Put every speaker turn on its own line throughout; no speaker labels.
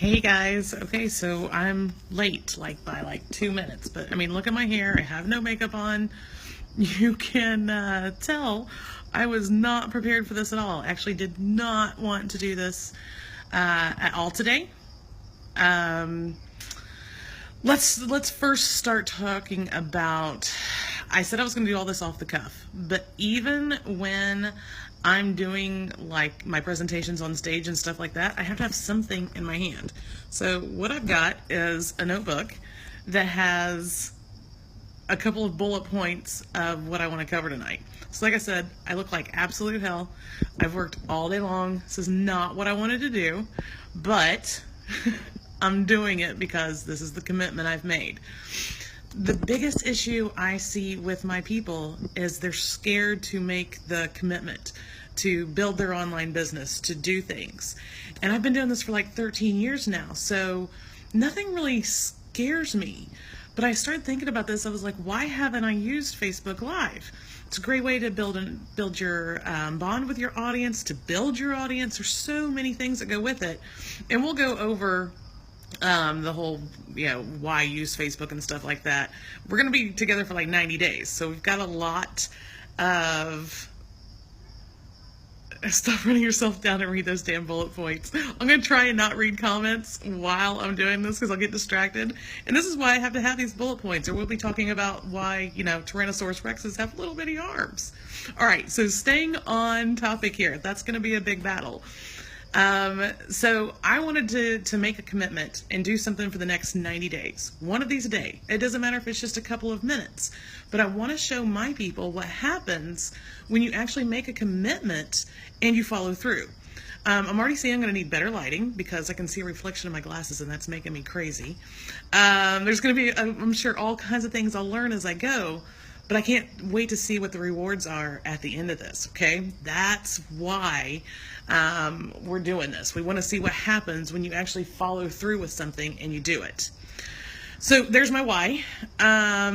Hey guys, okay, so I'm late, like by like 2 minutes, but I mean, look at my hair. I have no makeup on. You can tell I was not prepared for this at all. Actually, did not want to do this at all today. Um, let's first start talking about. I said I was going to do all this off the cuff, but even when I'm doing like my presentations on stage and stuff like that, I have to have something in my hand. So what I've got is a notebook that has a couple of bullet points of what I want to cover tonight. So like I said, I look like absolute hell. I've worked all day long. This is not what I wanted to do, but I'm doing it because this is the commitment I've made. The biggest issue I see with my people is they're scared to make the commitment to build their online business, to do things. And I've been doing this for like 13 years now, so nothing really scares me. But I started thinking about this. I was like, why haven't I used Facebook Live? It's a great way to build your bond with your audience, to build your audience. There's so many things that go with it. And we'll go over the whole, why use Facebook and stuff like that. We're going to be together for like 90 days. So we've got a lot of... Stop running yourself down and read those damn bullet points. I'm going to try and not read comments while I'm doing this because I'll get distracted. And this is why I have to have these bullet points, or we'll be talking about why, Tyrannosaurus Rexes have little bitty arms. All right, so staying on topic here. That's going to be a big battle. So I wanted to make a commitment and do something for the next 90 days. One of these a day. It doesn't matter if it's just a couple of minutes, but I want to show my people what happens when you actually make a commitment and you follow through. I'm already seeing I'm going to need better lighting because I can see a reflection of my glasses and that's making me crazy. There's going to be, I'm sure, all kinds of things I'll learn as I go, but I can't wait to see what the rewards are at the end of this, okay? That's why we're doing this. We want to see what happens when you actually follow through with something and you do it. So there's my why. I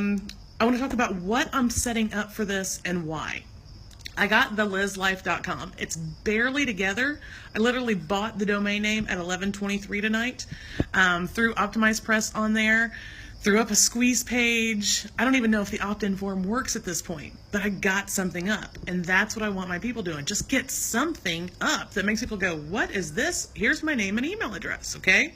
want to talk about what I'm setting up for this and why. I got thelizlife.com. It's barely together. I literally bought the domain name at 11:23 tonight, threw Optimized Press on there, threw up a squeeze page. I don't even know if the opt-in form works at this point, but I got something up, and that's what I want my people doing. Just get something up that makes people go, what is this? Here's my name and email address, okay?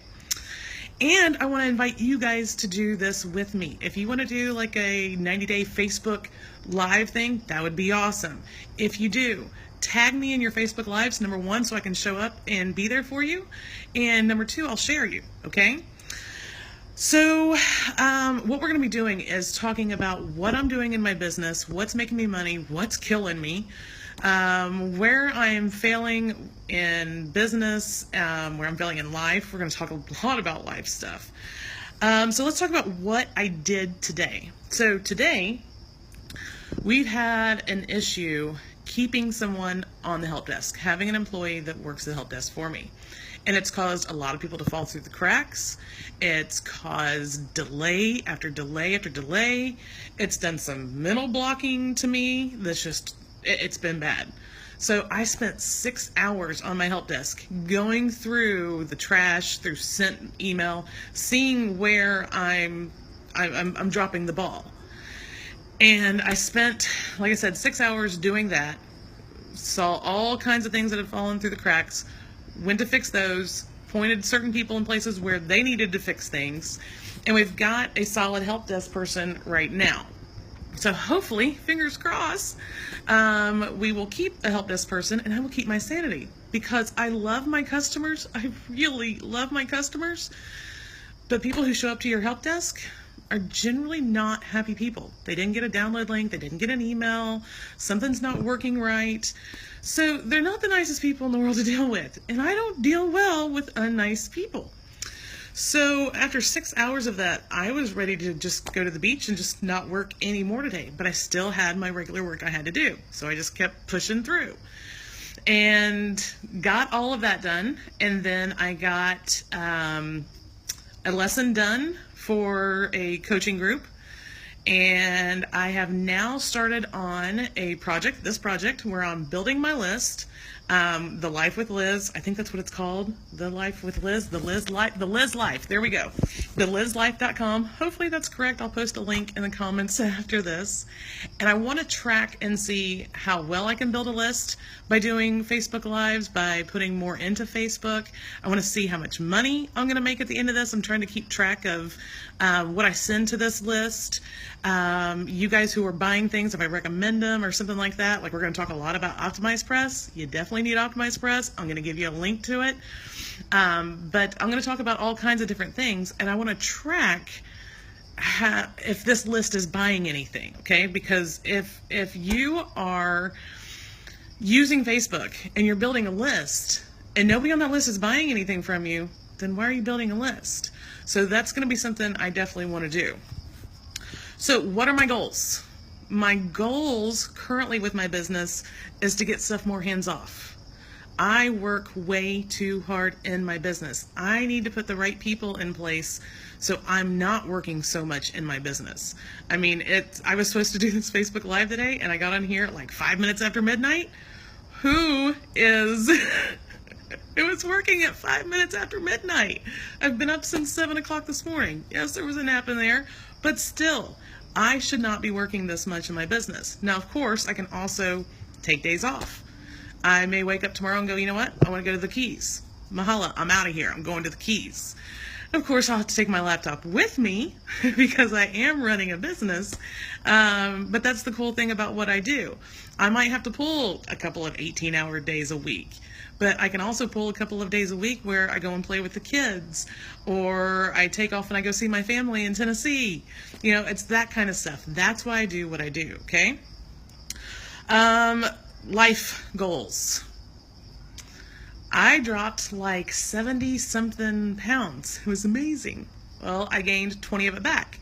And I want to invite you guys to do this with me. If you want to do like a 90-day Facebook Live thing, that would be awesome. If you do, tag me in your Facebook Lives, number one, so I can show up and be there for you. And number two, I'll share you, okay? So what we're going to be doing is talking about what I'm doing in my business, what's making me money, what's killing me, where I'm failing in business, where I'm failing in life. We're going to talk a lot about life stuff. So let's talk about what I did today. So today, we've had an issue keeping someone on the help desk, having an employee that works the help desk for me. And it's caused a lot of people to fall through the cracks. It's caused delay after delay after delay. It's done some mental blocking to me. It's been bad. So I spent 6 hours on my help desk going through the trash, through sent email, seeing where I'm dropping the ball. And I spent, like I said, 6 hours doing that. Saw all kinds of things that had fallen through the cracks. Went to fix those, pointed certain people in places where they needed to fix things, and we've got a solid help desk person right now. So hopefully, fingers crossed, we will keep a help desk person, and I will keep my sanity, because I love my customers. I really love my customers, but people who show up to your help desk are generally not happy people. They didn't get a download link, they didn't get an email, something's not working right. So they're not the nicest people in the world to deal with, and I don't deal well with unnice people. So after 6 hours of that, I was ready to just go to the beach and just not work anymore today, but I still had my regular work I had to do. So I just kept pushing through and got all of that done. And then I got a lesson done for a coaching group. And I have now started on this project where I'm building my list. The Life with Liz, I think that's what it's called. The Life with Liz, the Liz Life. There we go. TheLizLife.com. Hopefully that's correct. I'll post a link in the comments after this. And I want to track and see how well I can build a list by doing Facebook Lives, by putting more into Facebook. I want to see how much money I'm going to make at the end of this. I'm trying to keep track of what I send to this list. You guys who are buying things, if I recommend them or something like that, like we're going to talk a lot about OptimizePress. You definitely need OptimizePress. I'm going to give you a link to it. But I'm going to talk about all kinds of different things, and I want to track if this list is buying anything, okay? Because if you are using Facebook and you're building a list and nobody on that list is buying anything from you, then why are you building a list? So that's going to be something I definitely want to do. So what are my goals? My goals currently with my business is to get stuff more hands-off. I work way too hard in my business. I need to put the right people in place so I'm not working so much in my business. I mean, I was supposed to do this Facebook Live today, and I got on here at like 5 minutes after midnight. Who is working at 5 minutes after midnight? I've been up since 7 o'clock this morning. Yes, there was a nap in there, but still, I should not be working this much in my business. Now, of course, I can also take days off. I may wake up tomorrow and go, you know what? I want to go to the Keys. Mahala, I'm out of here. I'm going to the Keys. Of course, I'll have to take my laptop with me because I am running a business. But that's the cool thing about what I do. I might have to pull a couple of 18-hour days a week, but I can also pull a couple of days a week where I go and play with the kids, or I take off and I go see my family in Tennessee. You know, it's that kind of stuff. That's why I do what I do, okay? Life goals. I dropped like 70-something pounds. It was amazing. Well, I gained 20 of it back.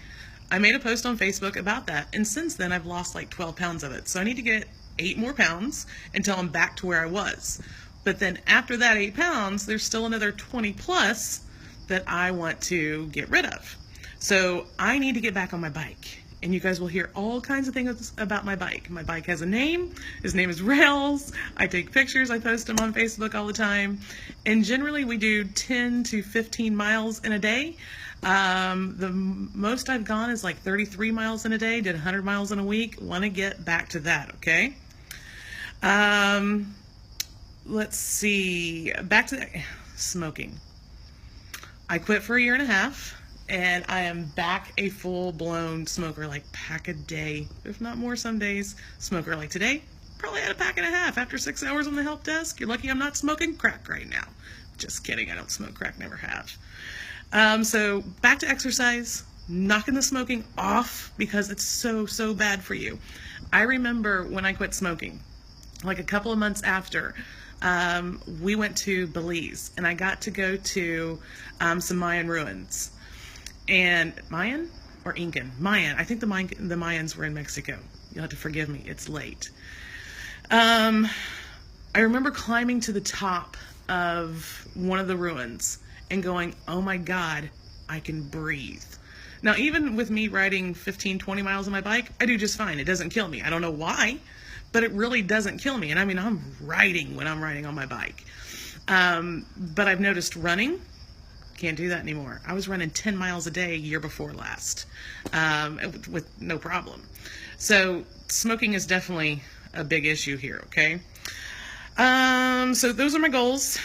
I made a post on Facebook about that, and since then I've lost like 12 pounds of it. So I need to get 8 more pounds until I'm back to where I was. But then after that 8 pounds, there's still another 20 plus that I want to get rid of. So I need to get back on my bike. And you guys will hear all kinds of things about my bike. My bike has a name. His name is Rails. I take pictures. I post them on Facebook all the time. And generally we do 10 to 15 miles in a day. The most I've gone is like 33 miles in a day. Did 100 miles in a week. Want to get back to that, okay? Let's see. Back to smoking. I quit for 1.5 years. And I am back a full-blown smoker, like pack a day, if not more some days. Smoker like today, probably had a pack and a half after 6 hours on the help desk. You're lucky I'm not smoking crack right now. Just kidding, I don't smoke crack, never have. So back to exercise, knocking the smoking off because it's so bad for you. I remember when I quit smoking, like a couple of months after, we went to Belize, and I got to go to some Mayan ruins. And Mayan or Incan? Mayan. I think the Mayans were in Mexico. You'll have to forgive me. It's late. I remember climbing to the top of one of the ruins and going, oh my God, I can breathe. Now, even with me riding 15, 20 miles on my bike, I do just fine. It doesn't kill me. I don't know why, but it really doesn't kill me. And I mean, I'm riding when I'm riding on my bike. But I've noticed running, can't do that anymore. I was running 10 miles a day year before last, with no problem. So smoking is definitely a big issue here, okay? So those are my goals,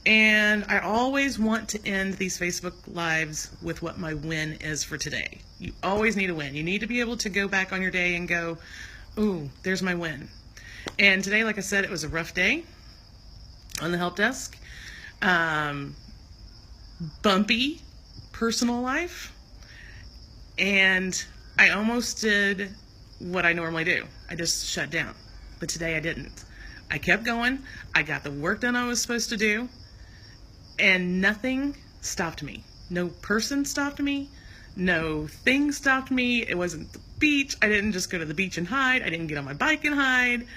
and I always want to end these Facebook Lives with what my win is for today. You always need a win. You need to be able to go back on your day and go, ooh, there's my win. And today, like I said, it was a rough day on the help desk. Bumpy personal life, and I almost did what I normally do. I just shut down, but today I didn't. I kept going. I got the work done I was supposed to do, and nothing stopped me. No person stopped me. No thing stopped me. It wasn't the beach. I didn't just go to the beach and hide. I didn't get on my bike and hide.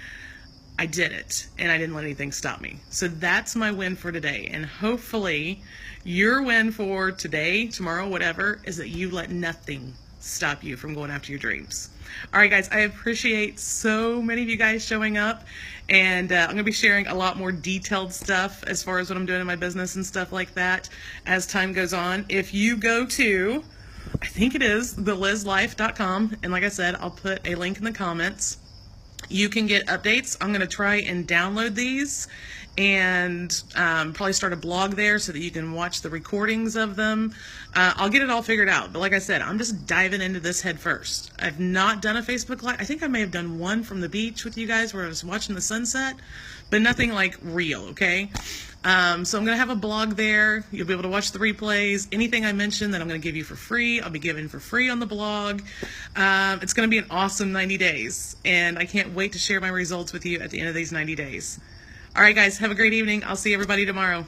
I did it, and I didn't let anything stop me. So that's my win for today, and hopefully your win for today, tomorrow, whatever, is that you let nothing stop you from going after your dreams. All right, guys, I appreciate so many of you guys showing up, and I'm going to be sharing a lot more detailed stuff as far as what I'm doing in my business and stuff like that as time goes on. If you go to, I think it is thelizlife.com, and like I said, I'll put a link in the comments. You can get updates. I'm going to try and download these and probably start a blog there so that you can watch the recordings of them. I'll get it all figured out. But like I said, I'm just diving into this head first. I've not done a Facebook Live. I think I may have done one from the beach with you guys where I was watching the sunset, but nothing like real, okay? So I'm going to have a blog there. You'll be able to watch the replays. Anything I mention that I'm going to give you for free, I'll be giving for free on the blog. It's going to be an awesome 90 days, and I can't wait to share my results with you at the end of these 90 days. All right, guys, have a great evening. I'll see everybody tomorrow.